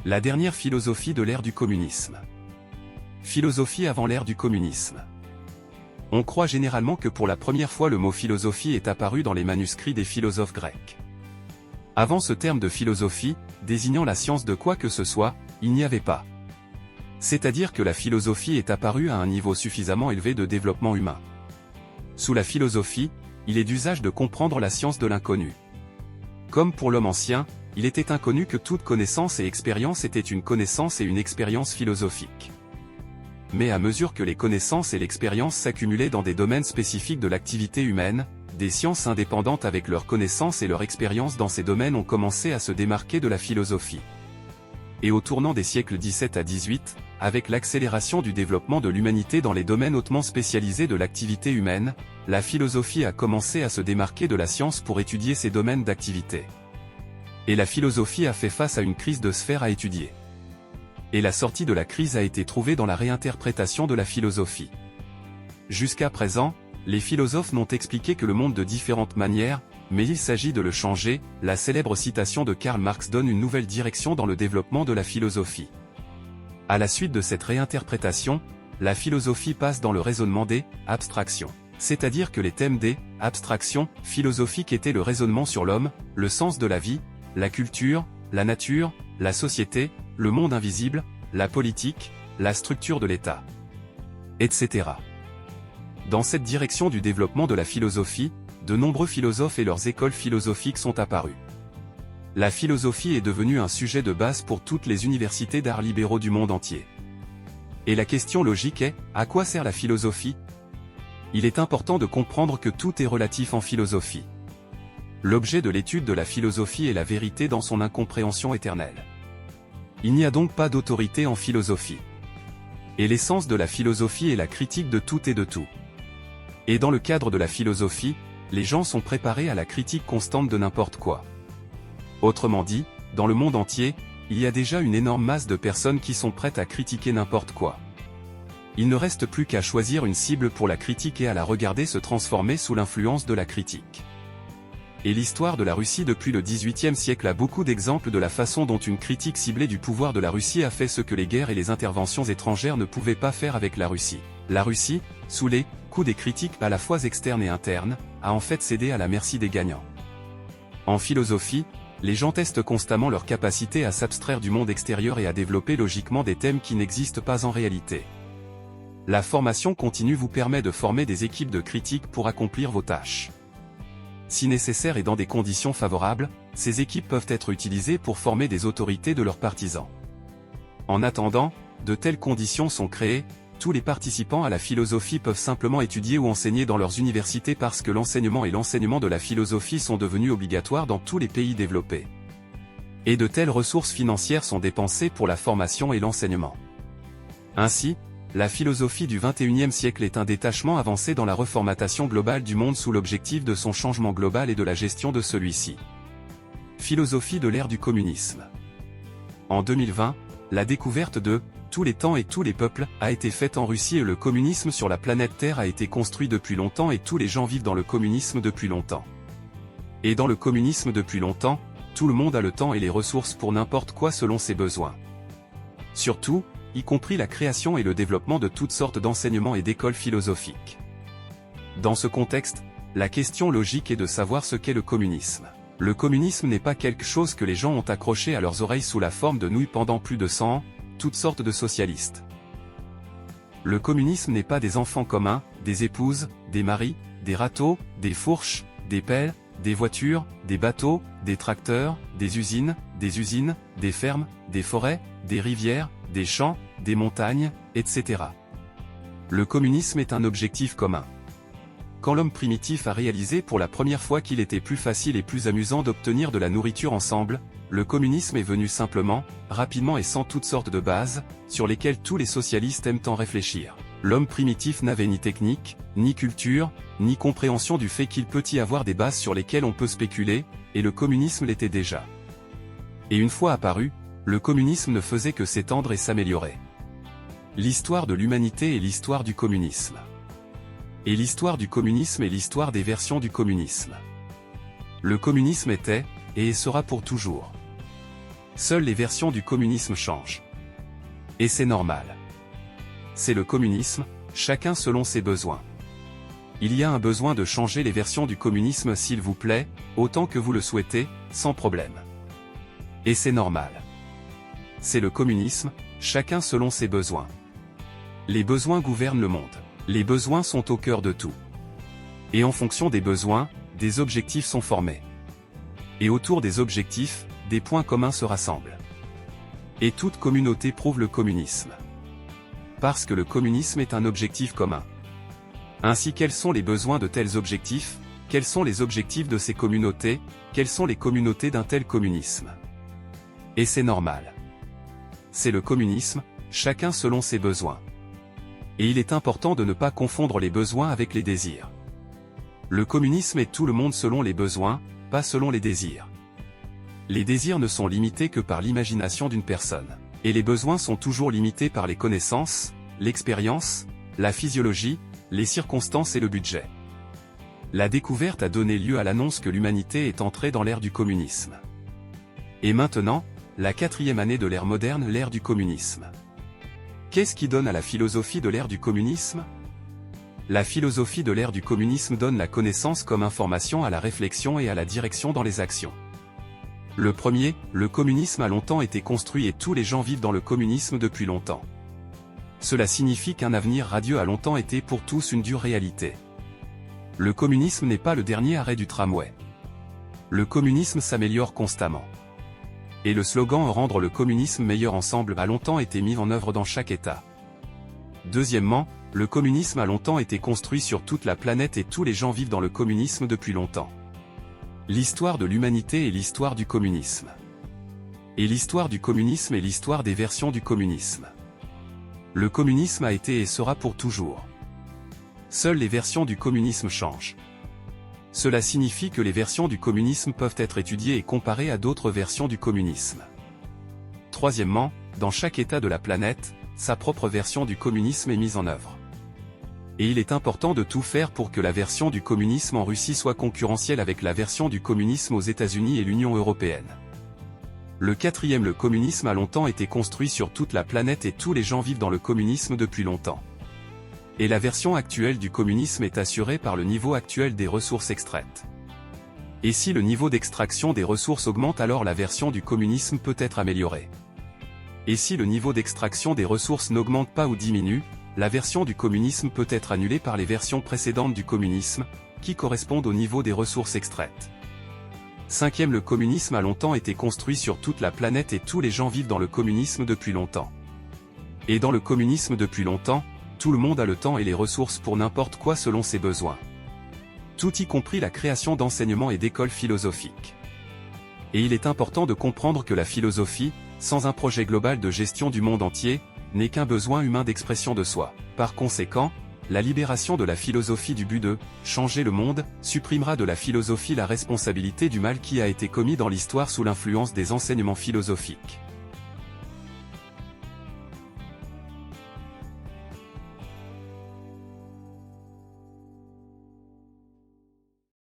La dernière philosophie de l'ère du communisme. Philosophie avant l'ère du communisme. On croit généralement que pour la première fois le mot philosophie est apparu dans les manuscrits des philosophes grecs. Avant ce terme de philosophie, désignant la science de quoi que ce soit, il n'y avait pas. C'est-à-dire que la philosophie est apparue à un niveau suffisamment élevé de développement humain. Sous la philosophie, il est d'usage de comprendre la science de l'inconnu. Comme pour l'homme ancien, il était inconnu que toute connaissance et expérience était une connaissance et une expérience philosophique. Mais à mesure que les connaissances et l'expérience s'accumulaient dans des domaines spécifiques de l'activité humaine, des sciences indépendantes avec leurs connaissances et leur expérience dans ces domaines ont commencé à se démarquer de la philosophie. Et au tournant des siècles 17 à 18, avec l'accélération du développement de l'humanité dans les domaines hautement spécialisés de l'activité humaine, la philosophie a commencé à se démarquer de la science pour étudier ces domaines d'activité. Et la philosophie a fait face à une crise de sphère à étudier. Et la sortie de la crise a été trouvée dans la réinterprétation de la philosophie. Jusqu'à présent, les philosophes n'ont expliqué que le monde de différentes manières, mais il s'agit de le changer. La célèbre citation de Karl Marx donne une nouvelle direction dans le développement de la philosophie. À la suite de cette réinterprétation, la philosophie passe dans le raisonnement des abstractions. C'est-à-dire que les thèmes des abstractions philosophiques étaient le raisonnement sur l'homme, le sens de la vie, la culture, la nature, la société, le monde invisible, la politique, la structure de l'État, etc. Dans cette direction du développement de la philosophie, de nombreux philosophes et leurs écoles philosophiques sont apparus. La philosophie est devenue un sujet de base pour toutes les universités d'arts libéraux du monde entier. Et la question logique est, à quoi sert la philosophie? Il est important de comprendre que tout est relatif en philosophie. L'objet de l'étude de la philosophie est la vérité dans son incompréhension éternelle. Il n'y a donc pas d'autorité en philosophie. Et l'essence de la philosophie est la critique de tout et de tout. Et dans le cadre de la philosophie, les gens sont préparés à la critique constante de n'importe quoi. Autrement dit, dans le monde entier, il y a déjà une énorme masse de personnes qui sont prêtes à critiquer n'importe quoi. Il ne reste plus qu'à choisir une cible pour la critique et à la regarder se transformer sous l'influence de la critique. Et l'histoire de la Russie depuis le XVIIIe siècle a beaucoup d'exemples de la façon dont une critique ciblée du pouvoir de la Russie a fait ce que les guerres et les interventions étrangères ne pouvaient pas faire avec la Russie. La Russie, sous les coups des critiques à la fois externes et internes, a en fait cédé à la merci des gagnants. En philosophie, les gens testent constamment leur capacité à s'abstraire du monde extérieur et à développer logiquement des thèmes qui n'existent pas en réalité. La formation continue vous permet de former des équipes de critiques pour accomplir vos tâches. Si nécessaire et dans des conditions favorables, ces équipes peuvent être utilisées pour former des autorités de leurs partisans. En attendant, de telles conditions sont créées, tous les participants à la philosophie peuvent simplement étudier ou enseigner dans leurs universités parce que l'enseignement et l'enseignement de la philosophie sont devenus obligatoires dans tous les pays développés. Et de telles ressources financières sont dépensées pour la formation et l'enseignement. Ainsi, la philosophie du XXIe siècle est un détachement avancé dans la reformatation globale du monde sous l'objectif de son changement global et de la gestion de celui-ci. Philosophie de l'ère du communisme. En 2020, la découverte de « tous les temps et tous les peuples » a été faite en Russie et le communisme sur la planète Terre a été construit depuis longtemps et tous les gens vivent dans le communisme depuis longtemps. Et dans le communisme depuis longtemps, tout le monde a le temps et les ressources pour n'importe quoi selon ses besoins. Surtout, y compris la création et le développement de toutes sortes d'enseignements et d'écoles philosophiques. Dans ce contexte, la question logique est de savoir ce qu'est le communisme. Le communisme n'est pas quelque chose que les gens ont accroché à leurs oreilles sous la forme de nouilles pendant plus de 100 ans, toutes sortes de socialistes. Le communisme n'est pas des enfants communs, des épouses, des maris, des râteaux, des fourches, des pelles, des voitures, des bateaux, des tracteurs, des usines, des fermes, des forêts, des rivières, des champs, des montagnes, etc. Le communisme est un objectif commun. Quand l'homme primitif a réalisé pour la première fois qu'il était plus facile et plus amusant d'obtenir de la nourriture ensemble, le communisme est venu simplement, rapidement et sans toutes sortes de bases, sur lesquelles tous les socialistes aiment tant réfléchir. L'homme primitif n'avait ni technique, ni culture, ni compréhension du fait qu'il peut y avoir des bases sur lesquelles on peut spéculer, et le communisme l'était déjà. Et une fois apparu, le communisme ne faisait que s'étendre et s'améliorer. L'histoire de l'humanité est l'histoire du communisme. Et l'histoire du communisme est l'histoire des versions du communisme. Le communisme était, et sera pour toujours. Seules les versions du communisme changent. Et c'est normal. C'est le communisme, chacun selon ses besoins. Il y a un besoin de changer les versions du communisme s'il vous plaît, autant que vous le souhaitez, sans problème. Et c'est normal. C'est le communisme, chacun selon ses besoins. Les besoins gouvernent le monde. Les besoins sont au cœur de tout. Et en fonction des besoins, des objectifs sont formés. Et autour des objectifs, des points communs se rassemblent. Et toute communauté prouve le communisme. Parce que le communisme est un objectif commun. Ainsi, quels sont les besoins de tels objectifs? Quels sont les objectifs de ces communautés? Quelles sont les communautés d'un tel communisme? Et c'est normal. C'est le communisme, chacun selon ses besoins. Et il est important de ne pas confondre les besoins avec les désirs. Le communisme est tout le monde selon les besoins, pas selon les désirs. Les désirs ne sont limités que par l'imagination d'une personne. Et les besoins sont toujours limités par les connaissances, l'expérience, la physiologie, les circonstances et le budget. La découverte a donné lieu à l'annonce que l'humanité est entrée dans l'ère du communisme. Et maintenant, la 4e année de l'ère moderne, l'ère du communisme. Qu'est-ce qui donne à la philosophie de l'ère du communisme? La philosophie de l'ère du communisme donne la connaissance comme information à la réflexion et à la direction dans les actions. Le premier, le communisme a longtemps été construit et tous les gens vivent dans le communisme depuis longtemps. Cela signifie qu'un avenir radieux a longtemps été pour tous une dure réalité. Le communisme n'est pas le dernier arrêt du tramway. Le communisme s'améliore constamment. Et le slogan « Rendre le communisme meilleur ensemble » a longtemps été mis en œuvre dans chaque État. Deuxièmement, le communisme a longtemps été construit sur toute la planète et tous les gens vivent dans le communisme depuis longtemps. L'histoire de l'humanité est l'histoire du communisme. Et l'histoire du communisme est l'histoire des versions du communisme. Le communisme a été et sera pour toujours. Seules les versions du communisme changent. Cela signifie que les versions du communisme peuvent être étudiées et comparées à d'autres versions du communisme. Troisièmement, dans chaque État de la planète, sa propre version du communisme est mise en œuvre. Et il est important de tout faire pour que la version du communisme en Russie soit concurrentielle avec la version du communisme aux États-Unis et l'Union européenne. Le quatrième, le communisme a longtemps été construit sur toute la planète et tous les gens vivent dans le communisme depuis longtemps. Et la version actuelle du communisme est assurée par le niveau actuel des ressources extraites. Et si le niveau d'extraction des ressources augmente, alors la version du communisme peut être améliorée. Et si le niveau d'extraction des ressources n'augmente pas ou diminue, la version du communisme peut être annulée par les versions précédentes du communisme, qui correspondent au niveau des ressources extraites. Cinquième, le communisme a longtemps été construit sur toute la planète et tous les gens vivent dans le communisme depuis longtemps. Et dans le communisme depuis longtemps, tout le monde a le temps et les ressources pour n'importe quoi selon ses besoins. Tout y compris la création d'enseignements et d'écoles philosophiques. Et il est important de comprendre que la philosophie, sans un projet global de gestion du monde entier, n'est qu'un besoin humain d'expression de soi. Par conséquent, la libération de la philosophie du but de « changer le monde » supprimera de la philosophie la responsabilité du mal qui a été commis dans l'histoire sous l'influence des enseignements philosophiques.